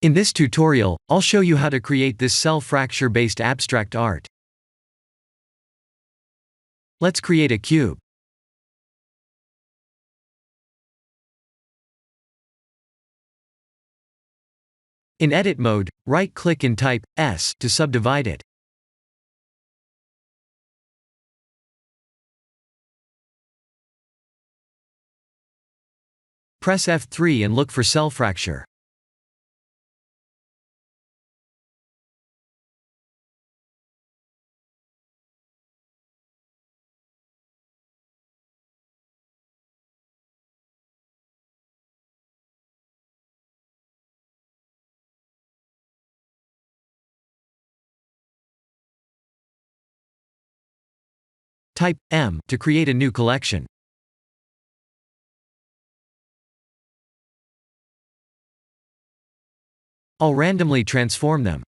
In this tutorial, I'll show you how to create this cell fracture-based abstract art. Let's create a cube. In edit mode, right-click and type S to subdivide it. Press F3 and look for cell fracture. Type M to create a new collection. I'll randomly transform them.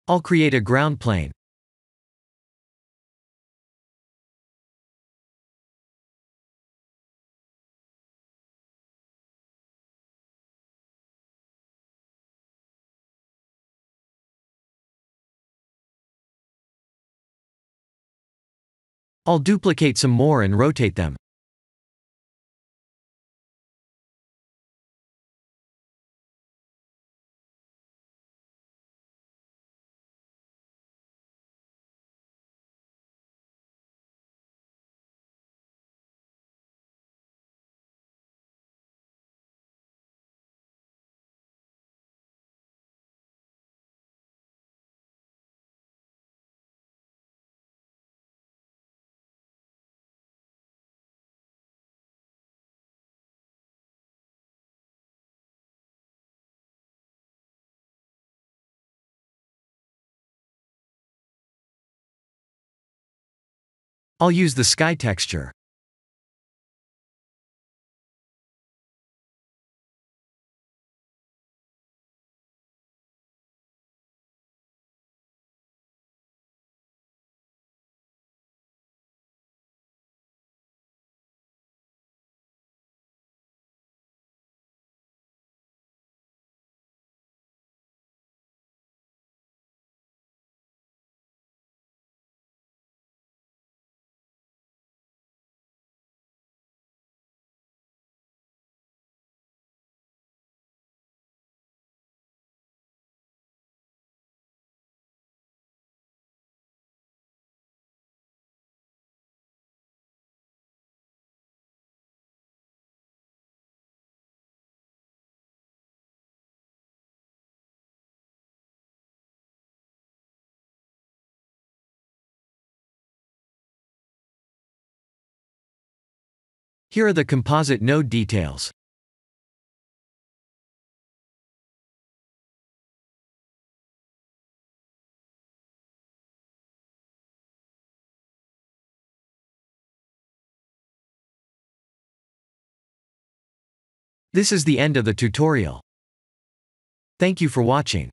I'll create a ground plane. I'll duplicate some more and rotate them. I'll use the sky texture. Here are the composite node details. This is the end of the tutorial. Thank you for watching.